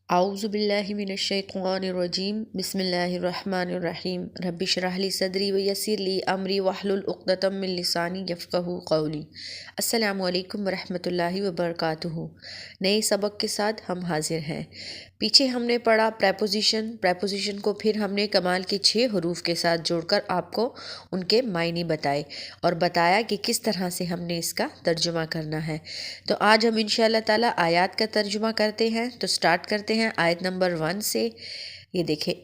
اعوذ باللہ من الشیطان الرجیم بسم اللہ الرحمن الرحیم رب اشرح لی صدری ویسر لی امری واحلل عقدۃ من لسانی یفقہوا قولی۔ السلام علیکم ورحمۃ اللہ وبرکاتہ۔ نئے سبق کے ساتھ ہم حاضر ہیں۔ پیچھے ہم نے پڑھا پریپوزیشن کو پھر ہم نے کمال کے 6 حروف کے ساتھ جوڑ کر آپ کو ان کے معنی بتائے اور بتایا کہ کس طرح سے ہم نے اس کا ترجمہ کرنا ہے۔ تو آج ہم انشاءاللہ تعالی آیات کا ترجمہ کرتے ہیں۔ تو سٹارٹ کرتے ہیں آیت نمبر 1 سے۔ یہ دیکھیں،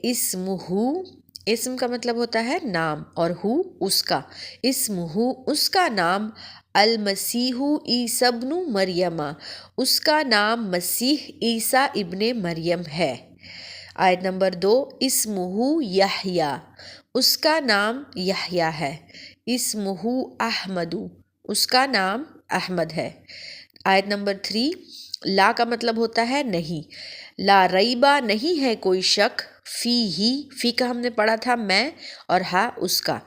اسم کا مطلب ہوتا ہے نام، اور ہو اس کا، اسمہ اس کا نام، المسیح عیسی ابن مریم اس کا نام مسیح عیسیٰ ابن مریم ہے۔ آیت نمبر 2، اسمہ یحییٰ اس کا نام یحییٰ ہے۔ اسمہ احمد اس کا نام احمد ہے۔ آیت نمبر 3، لا کا مطلب ہوتا ہے نہیں، لا ریبہ نہیں ہے کوئی شک، فی کا ہم نے پڑھا تھا میں، اور ہا اس کا،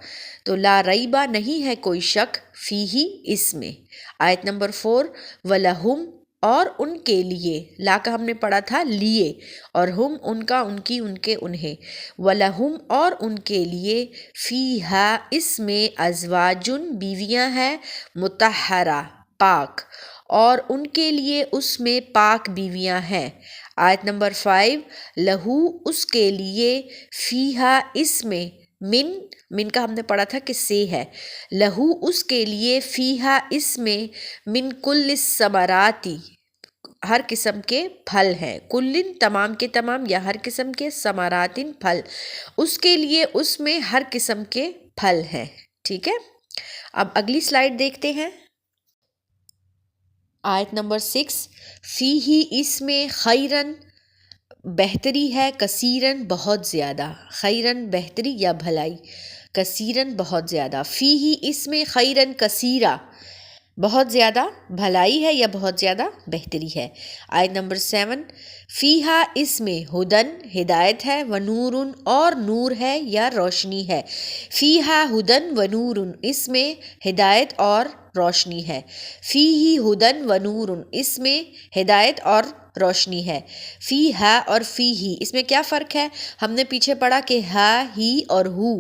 تو لا ریبہ نہیں ہے کوئی شک، فی اس میں۔ آیت نمبر 4، ولہم اور ان کے لیے، لا کا ہم نے پڑھا تھا لیے، اور ہم ان کا، ان کی، ان کے، انہیں، ولہم اور ان کے لیے، فیہا اس میں، ازواجن بیویاں ہیں، مطہرہ پاک، اور ان کے لیے اس میں پاک بیویاں ہیں۔ آیت نمبر 5، لہو اس کے لیے، فیہا اس میں، من کا ہم نے پڑھا تھا کہ سے ہے، لہو اس کے لیے، فیہا اس میں، من کل الثمراتی ہر قسم کے پھل ہیں، کلن تمام کے تمام، یا ہر قسم کے، ثمراتن پھل، اس کے لیے اس میں ہر قسم کے پھل ہیں۔ ٹھیک ہے، اب اگلی سلائیڈ دیکھتے ہیں۔ آیت نمبر 6، فیہی اس میں، خیرن بہتری ہے، کثیرن بہت زیادہ، خیرن بہتری یا بھلائی، کثیرن بہت زیادہ، فیہی اس میں، خیرن کثیرہ بہت زیادہ بھلائی ہے یا بہت زیادہ بہتری ہے۔ آیت نمبر 7، فیہا اس میں، ہدن ہدایت ہے، ونورن اور نور ہے یا روشنی ہے، فیہا ہدن ونورن اس میں ہدایت اور روشنی ہے، فیہی ہدن ونورن اس میں ہدایت اور روشنی ہے۔ فیہا اور فیہی اس میں کیا فرق ہے؟ ہم نے پیچھے پڑھا کہ ہا، ہی اور ہو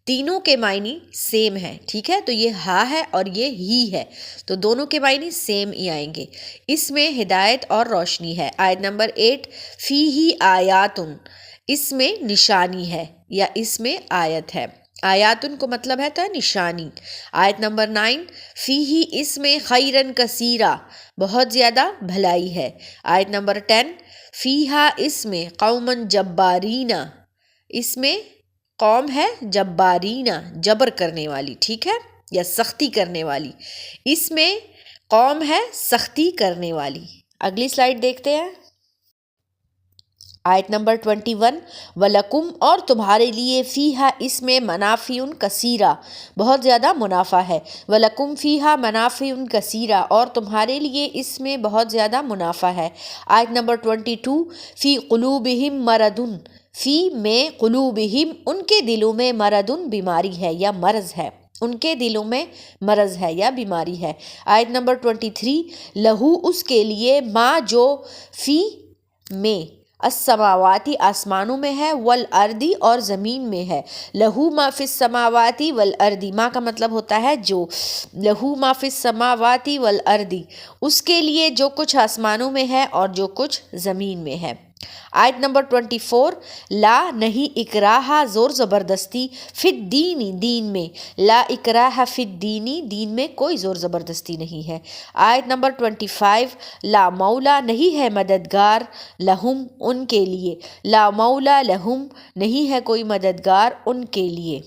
تینوں کے معنی سیم ہیں۔ ٹھیک ہے، تو یہ ہا ہے اور یہ ہی ہے، تو دونوں کے معنی سیم ہی آئیں گے۔ اس میں ہدایت اور روشنی ہے۔ آیت نمبر 8، فیہی آیاتن اس میں نشانی ہے یا اس میں آیت ہے۔ آیاتن کو مطلب ہے نشانی۔ آیت نمبر 9، فیہی اس میں، خیرن کثیرہ بہت زیادہ بھلائی ہے۔ آیت نمبر 10، فیہا اس میں، قومن جبارین اس میں قوم ہے، جبارین جبر کرنے والی، ٹھیک ہے، یا سختی کرنے والی، اس میں قوم ہے سختی کرنے والی۔ اگلی سلائیڈ دیکھتے ہیں۔ آیت نمبر 21، وَلَكُمْ اور تمہارے لیے، فیہا اس میں، منافع کثیرہ بہت زیادہ منافع ہے، وَلَكُمْ فیہا منافع کثیرہ اور تمہارے لیے اس میں بہت زیادہ منافع ہے۔ آیت نمبر 22، فی قلوبہم مرض فی میں، قلوبہم ان کے دلوں میں، مرض بیماری ہے یا مرض ہے، ان کے دلوں میں مرض ہے یا بیماری ہے۔ آیت نمبر 23، لہو اس کے لیے، ما جو، فی میں، السماواتی آسمانوں میں ہے، والارضی اور زمین میں ہے، لہو ما فی السماواتی والارضی، ما کا مطلب ہوتا ہے جو، لہو ما فی السماواتی والارضی اس کے لیے جو کچھ آسمانوں میں ہے اور جو کچھ زمین میں ہے۔ آیت نمبر 24، لا نہیں اکراہ زور زبردستی، فی الدین دین میں، لا اکراہ فی الدین دین میں کوئی زور زبردستی نہیں ہے۔ آیت نمبر 25، لا مولا نہیں ہے مددگار، لہم ان کے لیے، لا مولا لہم نہیں ہے کوئی مددگار ان کے لیے۔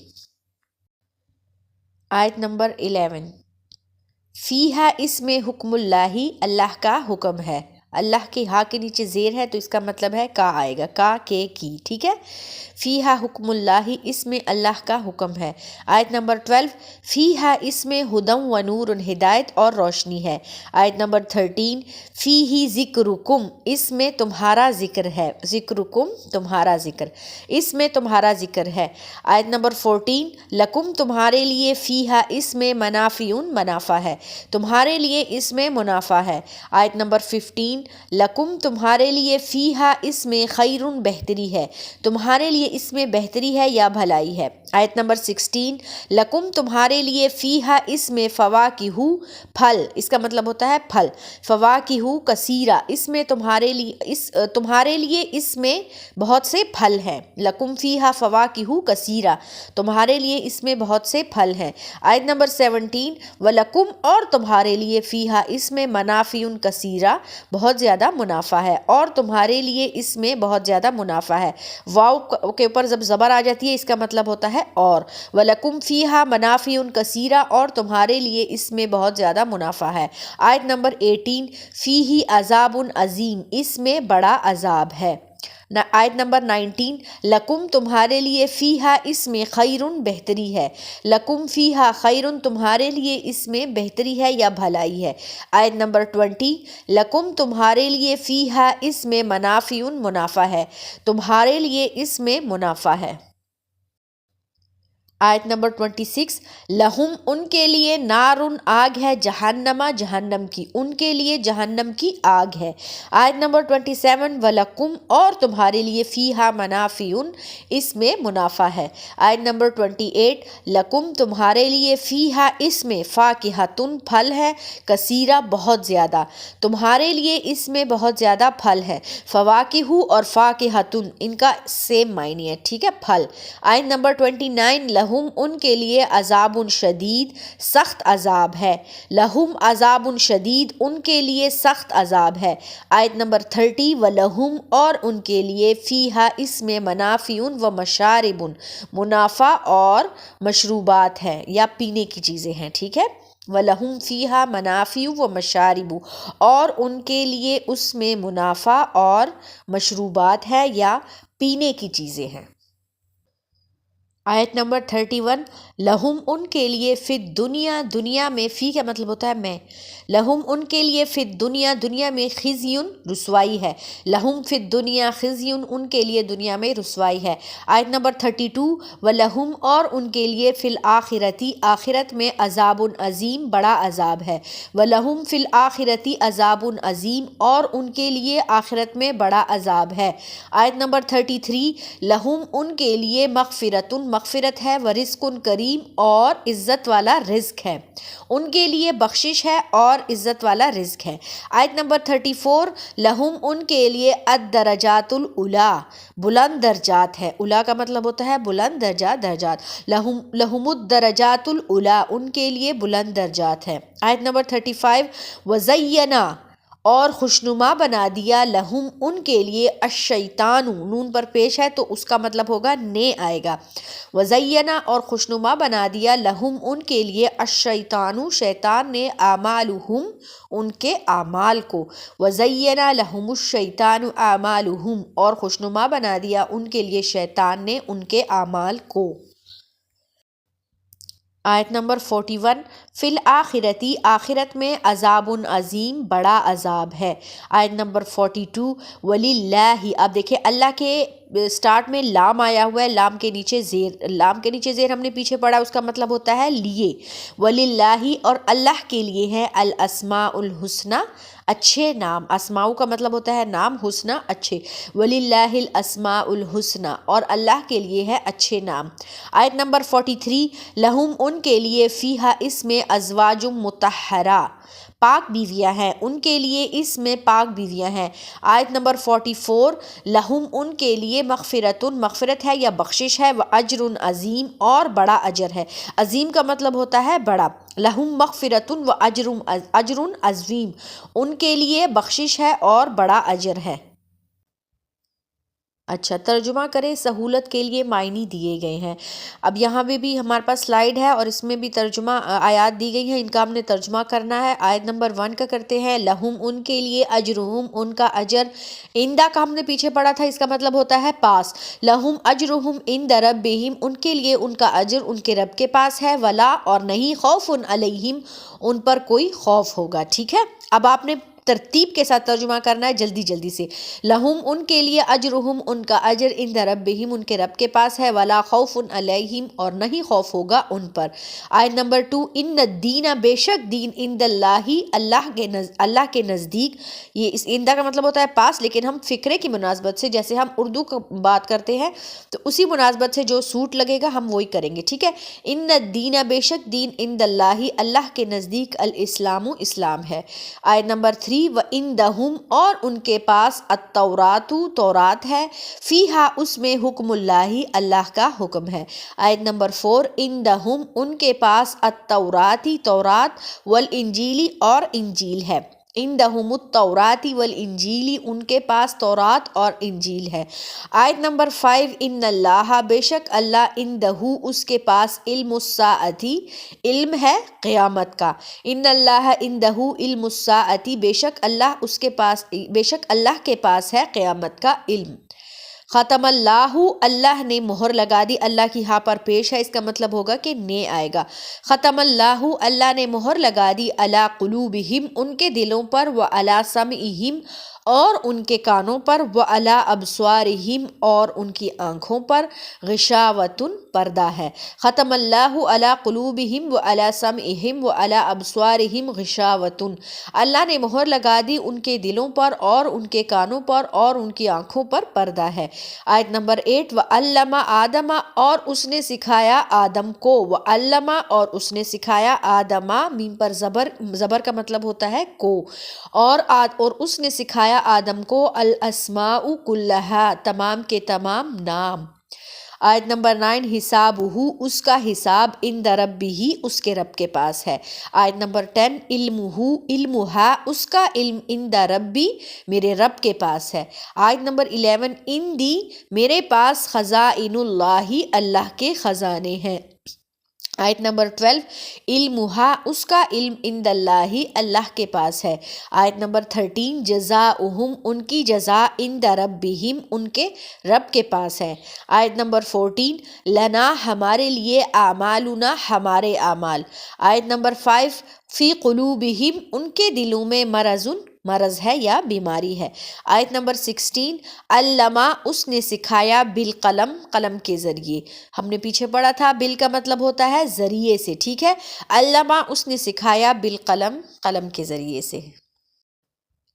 آیت نمبر 11، فیہا اس میں، حکم اللہ اللہ کا حکم ہے، اللہ کے ہاں کے نیچے زیر ہے تو اس کا مطلب ہے کا آئے گا، کا کے کی، ٹھیک ہے۔ فیہا حکم اللہ اس میں اللہ کا حکم ہے۔ آیت نمبر 12، فیہا اس میں، ہدم و نور ہدایت اور روشنی ہے۔ آیت نمبر 13، فیہی ذکرکم اس میں تمہارا ذکر ہے، ذکرکم تمہارا ذکر، اس میں تمہارا ذکر ہے۔ آیت نمبر 14، لکم تمہارے لیے، فیہا اس میں، منافع منافع ہے، تمہارے لیے اس میں منافع ہے۔ آیت نمبر 15، لکم تمہارے لیے فیہا اس میں خیرن بہتری ہے، تمہارے لیے اس میں بہتری ہے یا بھلائی ہے۔ آیت نمبر 16 لکم تمہارے لیے فیہا اس میں فواکہ پھل، اس کا مطلب ہوتا ہے پھل، فواکہ کثیرہ اس میں تمہارے لیے اس میں بہت سے پھل ہیں، لکم فیہا فواکہ کثیرہ تمہارے لیے اس میں بہت سے پھل ہیں۔ آیت نمبر 17 وَلَكُمْ اور تمہارے لیے فیہا اس میں منافع کثیرہ بہت زیادہ منافع ہے، اور تمہارے لیے اس میں بہت زیادہ منافع ہے۔ واو کے اوپر جب زبر آ جاتی ہے اس کا مطلب ہوتا ہے اور، وَلَكُمْ فیہا منافع کثیرہ اور تمہارے لیے اس میں بہت زیادہ منافع ہے۔ آیت نمبر 18 فیہ عذاب عظیم اس میں بڑا عذاب ہے۔ آیت نمبر 19 لکم تمہارے لیے فیہا اس میں خیرن بہتری ہے، لکم فیہا خیرن تمہارے لیے اس میں بہتری ہے یا بھلائی ہے۔ آیت نمبر 20 لکم تمہارے لیے فیہا اس میں منافع منافع ہے، تمہارے لیے اس میں منافع ہے۔ آیت نمبر 26 لہم ان کے لیے نارن آگ ہے، جہنم جہنم کی، ان کے لیے جہنم کی آگ ہے۔ آیت نمبر 27 وَلَكُمْ اور تمہارے لیے فیہا منافع اس میں منافع ہے۔ آیت نمبر 28 لکم تمہارے لیے فیہا اس میں فاکہۃ پھل ہے، کثیرہ بہت زیادہ، تمہارے لیے اس میں بہت زیادہ پھل ہے۔ فواکہ اور فاکہۃ ان کا سیم معنی ہے، ٹھیک ہے، پھل۔ آیت نمبر 29 لہم ان کے لیے عذاب شدید سخت عذاب ہے، لہم عذاب شدید ان کے لیے سخت عذاب ہے۔ آیت نمبر 30 وَلَهُمْ اور ان کے لیے فیہا اس میں منافع و مشارب منافع اور مشروبات ہیں یا پینے کی چیزیں ہیں، ٹھیک ہے۔ وَلَهُمْ فِيهَا مَنَافِعُ وَمَشَارِبُ اور ان کے لیے اس میں منافع اور مشروبات ہے یا پینے کی چیزیں ہیں۔ آیت نمبر 31 لہم ان کے لیے فی الدنیا دنیا میں، فی کا مطلب ہوتا ہے میں، لہم ان کے لیے فی الدنیا دنیا میں خزی رسوائی ہے، لہم فی الدنیا خزی ان کے لیے دنیا میں رسوائی ہے۔ آیت نمبر 32 ولہم اور ان کے لیے فی الآخرتی آخرت میں عذاب عظیم بڑا عذاب ہے، ولہم فی الآخرتی عذاب عظیم اور ان کے لیے آخرت میں بڑا عذاب ہے۔ آیت نمبر 33 لہم ان کے لیے مغفرت مغفرت ہے، ورزق کریم اور عزت والا رزق ہے، ان کے لیے بخشش ہے اور عزت والا رزق ہے۔ آیت نمبر 34 لہم ان کے لیے الدرجات العلیٰ بلند درجات ہے، علیٰ کا مطلب ہوتا ہے بلند درجات، لہم الدرجات العلیٰ ان کے لیے بلند درجات ہے۔ آیت نمبر 35 وزینا اور خوشنما بنا دیا لہم ان کے لیے الشیطان، نون پر پیش ہے تو اس کا مطلب ہوگا نے آئے گا، وزینا اور خوشنما بنا دیا لہم ان کے لیے الشیطان شیطان نے اعمالہم ان کے اعمال کو، وزینا لہم الشیطان اعمالہم اور خوشنما بنا دیا ان کے لیے شیطان نے ان کے اعمال کو۔ آیت نمبر 41 فی الآخرتی آخرت میں عذاب عظیم بڑا عذاب ہے۔ آیت نمبر 42 وللہ اب دیکھیں اللہ کے سٹارٹ میں لام آیا ہوا ہے، لام کے نیچے زیر ہم نے پیچھے پڑھا، اس کا مطلب ہوتا ہے لیے، وللہ اور اللہ کے لیے ہے الاسماء الحسنی اچھے نام، اسماء کا مطلب ہوتا ہے نام، حسنی اچھے، وللہ الاسماء الحسنی اور اللہ کے لیے ہے اچھے نام۔ آیت نمبر 43 لہم ان کے لیے فیہا اس میں ازواج مطہرہ پاک بیویاں ہیں، ان کے لیے اس میں پاک بیویاں ہیں۔ آیت نمبر 44 لہم ان کے لیے مغفرت ہے یا بخشش ہے، واجر عظیم اور بڑا اجر ہے، عظیم کا مطلب ہوتا ہے بڑا، لہم مغفرت و اجر عظیم ان کے لیے بخشش ہے اور بڑا اجر ہے۔ اچھا ترجمہ کریں، سہولت کے لیے معنی دیے گئے ہیں۔ اب یہاں بھی ہمارے پاس سلائیڈ ہے اور اس میں بھی ترجمہ آیات دی گئی ہیں، ان کا ہم نے ترجمہ کرنا ہے۔ آیت نمبر 1 کا کرتے ہیں، لہم ان کے لیے اجرہم ان کا اجر، اندہ کا ہم نے پیچھے پڑھا تھا، اس کا مطلب ہوتا ہے پاس، لہم اجرہم عند ربہم ان کے لیے ان کا اجر ان کے رب کے پاس ہے، ولا اور نہیں خوف علیہم ان پر کوئی خوف ہوگا، ٹھیک ہے۔ اب آپ نے ترتیب کے ساتھ ترجمہ کرنا ہے، جلدی جلدی سے۔ لہم ان کے لیے، اجرہم ان کا اجر، عند ربہم ان کے رب کے پاس ہے، ولا خوف علیہم اور نہیں خوف ہوگا ان پر۔ آیت نمبر 2، ان الدین بے شک دین، عند اللہ اللہ کے نزدیک۔ یہ اس اندہ کا مطلب ہوتا ہے پاس، لیکن ہم فکرے کی مناسبت سے، جیسے ہم اردو کو بات کرتے ہیں تو اسی مناسبت سے جو سوٹ لگے گا ہم وہی کریں گے، ٹھیک ہے۔ ان الدین بے شک دین، عند اللہ اللہ کے نزدیک، الاسلام اسلام ہے۔ آیت نمبر 3، وَإِنْدَهُمْ اور ان کے پاس، التورات تورات ہے، فیہا اس میں، حکم اللہ اللہ کا حکم ہے۔ آیت نمبر 4، عندہم ان کے پاس، التوراتی تورات، والانجیلی اور انجیل ہے۔ عندہم التوراتی والانجیلی ان کے پاس تورات اور انجیل ہے۔ آیت نمبر 5، ان اللہ بے شک اللہ، عندہ اس کے پاس، علم الساعتی علم ہے قیامت کا۔ ان اللہ عندہ علم الساعتی بے شک اللہ اس کے پاس، بے شک اللہ کے پاس ہے قیامت کا علم۔ ختم اللہ اللہ نے مہر لگا دی، اللہ کی ہاں پر پیش ہے، اس کا مطلب ہوگا کہ نے آئے گا۔ ختم اللہ اللہ نے مہر لگا دی، علی قلوبہم ان کے دلوں پر، وعلی سمعہم اور ان کے کانوں پر، وعلی ابصارہم اور ان کی آنکھوں پر، غشاوۃ پردہ ہے۔ ختم اللہ علی قلوبہم وعلی سمعہم وعلی ابصارہم غشاوۃ، اللہ نے مہر لگا دی ان کے دلوں پر اور ان کے کانوں پر اور ان کی آنکھوں پر پردہ ہے۔ آیت نمبر 8، وَعَلَّمَ آدَمَ اور اس نے سکھایا آدم کو، وَعَلَّمَ اور اس نے سکھایا آدم، میم پر زبر کا مطلب ہوتا ہے کو، اور اس نے سکھایا آدم کو، الاسماء کلہا تمام کے تمام نام۔ آیت نمبر 9، حسابہ اس کا حساب، عند ربہ اس کے رب کے پاس ہے۔ آیت نمبر 10، علمہ علمہا اس کا علم، عند ربی میرے رب کے پاس ہے۔ آیت نمبر 11، عندی میرے پاس، خزائن اللہ اللہ کے خزانے ہیں۔ آیت نمبر 12، علمہا اس کا علم، عند اللہ اللہ کے پاس ہے۔ آیت نمبر 13، جزاؤہم ان کی جزا، عند ربہم ان کے رب کے پاس ہے۔ آیت نمبر 14، لنا ہمارے لیے، اعمالنا ہمارے اعمال۔ آیت نمبر 5، فی قلوبہم ان کے دلوں میں، مرض ہے یا بیماری ہے۔ آیت نمبر 16، علمہ اس نے سکھایا، بالقلم قلم کے ذریعے، ہم نے پیچھے پڑھا تھا بال کا مطلب ہوتا ہے ذریعے سے، ٹھیک ہے۔ علمہ اس نے سکھایا، بالقلم قلم کے ذریعے سے۔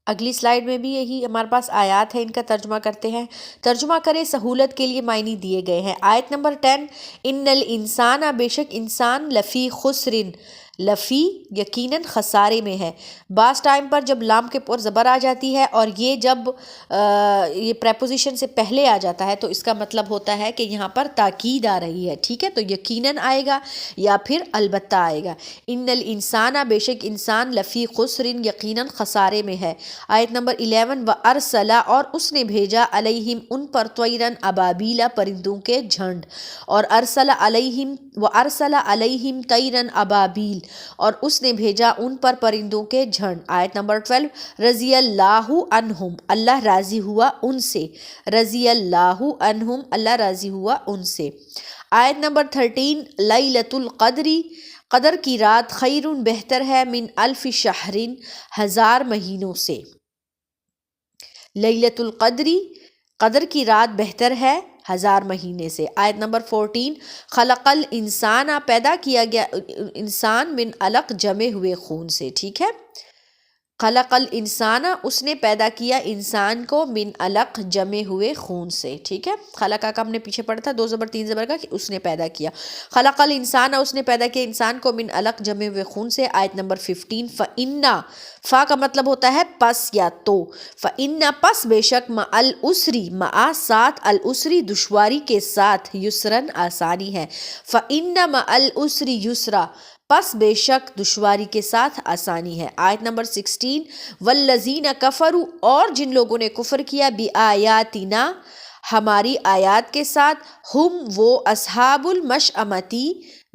اگلی سلائیڈ میں بھی یہی ہمارے پاس آیات ہیں، ان کا ترجمہ کرتے ہیں۔ ترجمہ کرے سہولت کے لیے معنی دیے گئے ہیں۔ آیت نمبر 10، ان الانسان بے شک انسان، لفی خسر لفی یقیناً خسارے میں ہے۔ بعض ٹائم پر جب لام کے پر زبر آ جاتی ہے اور یہ جب یہ پریپوزیشن سے پہلے آ جاتا ہے تو اس کا مطلب ہوتا ہے کہ یہاں پر تاکید آ رہی ہے، ٹھیک ہے، تو یقیناً آئے گا یا پھر البتہ آئے گا۔ ان الانسان بے شک انسان، لفی خسر یقیناً خسارے میں ہے۔ آیت نمبر 11، وَأَرْسَلَ اور اس نے بھیجا، علیہم ان پر، طَیْرًا ابابیل پرندوں کے جھنڈ، اور وَأَرْسَلَ علیہم طَیْرًا ابابیل اور اس نے بھیجا ان پر پرندوں کے جھنڈ۔ آیت نمبر 12، رضی اللہ عنہم اللہ راضی ہوا ان سے، رضی اللہ عنہم اللہ راضی ہوا ان سے۔ آیت نمبر 13، لیلۃ القدر قدر کی رات، خیر بہتر ہے، من الف شہر 1000 مہینوں سے۔ لیلۃ القدر قدر کی رات بہتر ہے 1000 مہینے سے۔ آیت نمبر 14، خلق الانسان پیدا کیا گیا انسان، من علق جمے ہوئے خون سے، ٹھیک ہے۔ خلق الانسان اس نے پیدا کیا انسان کو، من علق جمے ہوئے خون سے، ٹھیک ہے۔ خلقہ کا ہم نے پیچھے پڑھا تھا 2 زبر 3 زبر کا، کہ اس نے پیدا کیا۔ خلق الانسان اس نے پیدا کیا انسان کو، من علق جمے ہوئے خون سے۔ آیت نمبر 15، فَإِنَّ فا کا مطلب ہوتا ہے پس یا تو، فَإِنَّ پس بے شک، مع العسری مع ساتھ، العسری دشواری کے ساتھ، یسرن آسانی ہے۔ فَإِنَّ مع العسری یسرا پس بے شک دشواری کے ساتھ آسانی ہے۔ آیت نمبر 16، والذین کفروا اور جن لوگوں نے کفر کیا، بآیاتنا ہماری آیات کے ساتھ، ہم وہ، اصحاب المشأمتی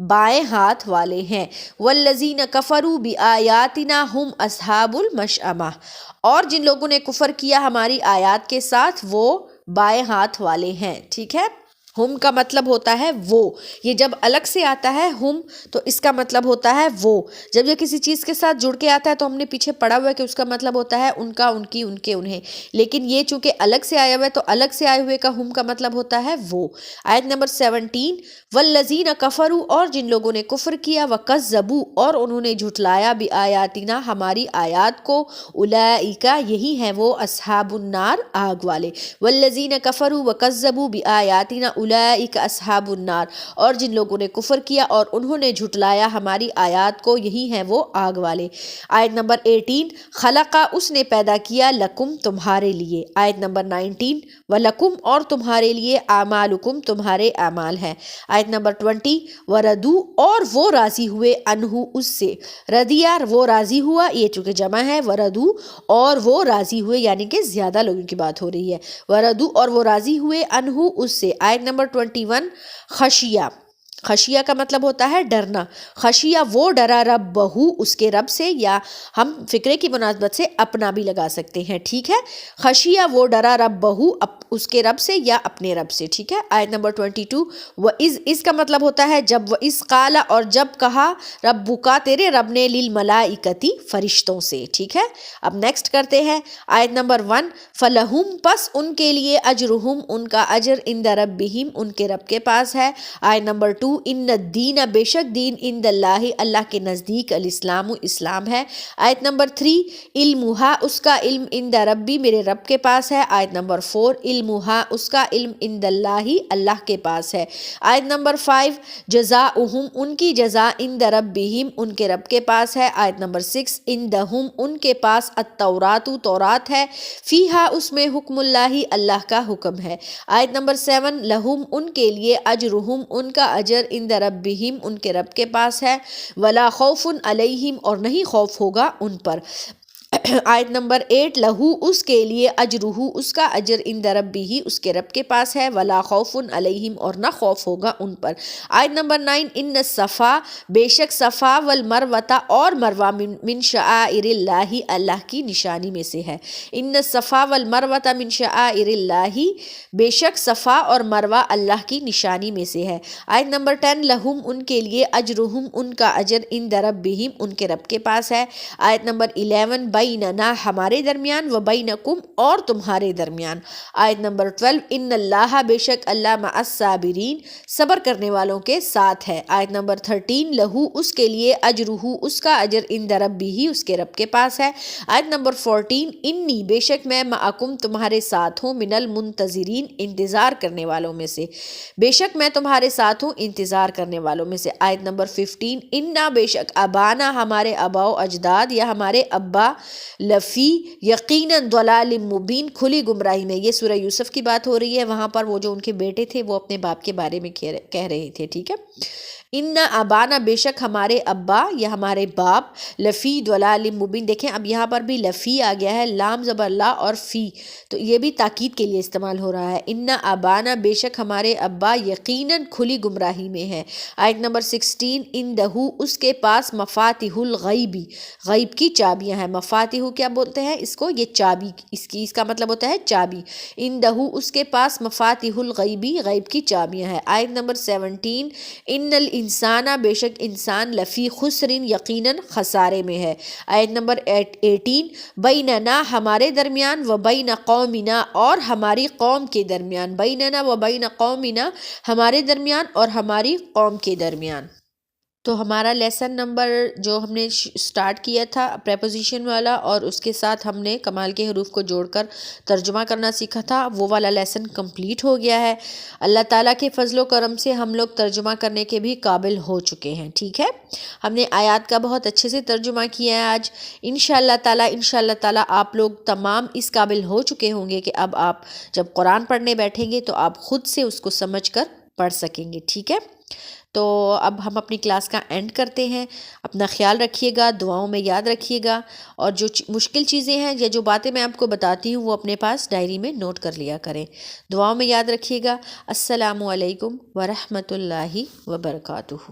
بائیں ہاتھ والے ہیں۔ والذین کفروا بآیاتنا ہم اصحاب المشأمہ اور جن لوگوں نے کفر کیا ہماری آیات کے ساتھ وہ بائیں ہاتھ والے ہیں، ٹھیک ہے۔ ہم کا مطلب ہوتا ہے وہ، یہ جب الگ سے آتا ہے ہم تو اس کا مطلب ہوتا ہے وہ، جب یہ کسی چیز کے ساتھ جڑ کے آتا ہے تو ہم نے پیچھے پڑھا ہوا ہے کہ اس کا مطلب ہوتا ہے ان کا، ان کی، ان کے، انہیں، لیکن یہ چونکہ الگ سے آیا ہوا ہے تو الگ سے آئے ہوئے کا ہم کا مطلب ہوتا ہے وہ۔ آیت نمبر 17، والذین کفروا، اور جن لوگوں نے کفر کیا، وکذبوا، اور انہوں نے جھٹلایا، بآیاتنا، ہماری آیات کو، اولئک، یہی ہیں وہ، اصحاب النار، آگ والے، والذین کفروا وکذبوا بآیاتنا اولئک اصحاب النار، اور جن لوگوں نے کفر کیا اور انہوں نے جھٹلایا ہماری آیات کو، یہی ہیں وہ آگ والے۔ آیت نمبر 18، خلقا، اس نے پیدا کیا، لکم، تمہارے لیے۔ آیت نمبر 19، ولکم، اور تمہارے لیے، اعمالکم، تمہارے اعمال ہیں۔ آیت نمبر 20، وردو، اور وہ راضی ہوئے، انہو، اس سے، ردیا، وہ راضی ہوا، یہ چونکہ جمع ہے، وردو، اور وہ راضی ہوئے، یعنی کہ زیادہ لوگوں کی بات ہو رہی ہے، وردو، اور وہ راضی ہوئے، انہو، اس سے۔ آیت نمبر 21، خشیہ، خشیہ کا مطلب ہوتا ہے ڈرنا، خشیہ، وہ ڈرا، ربہ، اس کے رب سے، یا ہم فقرے کی مناسبت سے اپنا بھی لگا سکتے ہیں، ٹھیک ہے، خشیہ، وہ ڈرا، ربہ، اس کے رب سے یا اپنے رب سے، ٹھیک ہے۔ آیت نمبر 22، وَإِذْ، اس کا مطلب ہوتا ہے جب، وَإِذْ قَالَ، اور جب کہا، ربُّکَ، تیرے رب نے، للملائکتی، فرشتوں سے، ٹھیک ہے۔ اب نیکسٹ کرتے ہیں آیت نمبر 1، فَلَهُمْ، پس ان کے لیے، اجرہم، ان کا اجر، عند ربہم، ان کے رب کے پاس ہے۔ آیت نمبر 2، ان الدین، بے شک دین، عند اللہ، اللہ کے نزدیک، الاسلام، اسلام ہے۔ آیت نمبر 3، علمہا، اس کا علم، عند ربی، میرے رب کے پاس ہے۔ آیت نمبر 4، علمہا، اس کا علم، عند اللہ، اللہ کے پاس ہے۔ آیت نمبر 5، جزاؤہم، ان کی جزا، عند ربہم، ان کے رب کے پاس ہے۔ آیت نمبر 6، عندہم، ان کے پاس، التورات، تورات ہے، فیہا، اس میں، حکم اللہ، اللہ کا حکم ہے۔ آیت نمبر 7، لہم، ان کے لیے، اجرہم، ان کا اجر، عند ربہم، ان کے رب کے پاس ہے، ولا خوف علیہم، اور نہیں خوف ہوگا ان پر۔ آیت نمبر 8، لہو، اس کے لیے، اجرہ، اس کا اجر، عند ربہ، اس کے رب کے پاس ہے، ولا خوف علیہم، اور نہ خوف ہوگا ان پر۔ آیت نمبر 9، ان الصفا، بے شک صفا، والمروہ، اور مروہ، من شعائر اللہ، اللہ کی نشانی میں سے ہے۔ ان الصفا والمروہ من شعائر اللہ، بے شک صفا اور مروہ اللہ کی نشانی میں سے ہے۔ آیت نمبر 10، لہم، ان کے لیے، اجرہم، ان کا اجر، عند ربہم، ان کے رب کے پاس ہے۔ آیت نمبر 11، بیننا، ہمارے درمیان، و بینکم، اور تمہارے درمیان۔ آیت نمبر 12، ان اللہ، بے شک اللہ، مع الصابرین، صبر کرنے والوں کے ساتھ ہے۔ آیت نمبر 13، لہو، اس کے لیے، اجرہ، اس کا اجر، عند ربہ، اس کے رب کے پاس ہے۔ آیت نمبر 14، انی، بے شک میں، معکم، تمہارے ساتھ ہوں، من المنتظرین، انتظار کرنے والوں میں سے، بے شک میں تمہارے ساتھ ہوں، انتظار کرنے والوں میں سے۔ آیت نمبر 15، انا، بے شک، ابانا، ہمارے آبا و اجداد، یا ہمارے ابا، لفی، یقیناً، ضلال مبین، کھلی گمراہی میں۔ یہ سورہ یوسف کی بات ہو رہی ہے، وہاں پر وہ جو ان کے بیٹے تھے وہ اپنے باپ کے بارے میں کہہ رہے تھے، ٹھیک ہے۔ ان ابانا، بے شک ہمارے ابا یا ہمارے باپ، لفی ضلال مبین، دیکھیں اب یہاں پر بھی لفی آ گیا ہے، لام زبر لا اور فی، تو یہ بھی تاکید کے لیے استعمال ہو رہا ہے۔ ان ابانا، بے شک ہمارے ابا، یقیناً کھلی گمراہی میں ہے۔ آیت نمبر 16، عندہ، اس کے پاس، مفاتیح الغیب، غیب کی چابیاں ہیں۔ مفاتیح کیا بولتے ہیں اس کو؟ یہ چابی، اس کا مطلب ہوتا ہے چابی۔ عندہ، اس کے پاس، مفاتیح الغیب، غیب کی چابیاں ہیں۔ آیت نمبر 17، ان الانسان، بے شک انسان، لفی خسر، یقیناً خسارے میں ہے۔ آیت نمبر 18، بیننا، ہمارے درمیان، و بین قومنا، اور ہماری قوم کے درمیان، بیننا و بین قومنا، ہمارے درمیان اور ہماری قوم کے درمیان۔ تو ہمارا لیسن نمبر جو ہم نے سٹارٹ کیا تھا پریپوزیشن والا، اور اس کے ساتھ ہم نے کمال کے حروف کو جوڑ کر ترجمہ کرنا سیکھا تھا، وہ والا لیسن کمپلیٹ ہو گیا ہے۔ اللہ تعالیٰ کے فضل و کرم سے ہم لوگ ترجمہ کرنے کے بھی قابل ہو چکے ہیں، ٹھیک ہے۔ ہم نے آیات کا بہت اچھے سے ترجمہ کیا ہے آج۔ انشاءاللہ تعالیٰ آپ لوگ تمام اس قابل ہو چکے ہوں گے کہ اب آپ جب قرآن پڑھنے بیٹھیں گے تو آپ خود سے اس کو سمجھ کر پڑھ سکیں گے، ٹھیک ہے۔ تو اب ہم اپنی کلاس کا اینڈ کرتے ہیں۔ اپنا خیال رکھیے گا، دعاؤں میں یاد رکھیے گا، اور جو مشکل چیزیں ہیں یا جو باتیں میں آپ کو بتاتی ہوں وہ اپنے پاس ڈائری میں نوٹ کر لیا کریں۔ دعاؤں میں یاد رکھیے گا۔ السلام علیکم ورحمۃ اللہ وبرکاتہ۔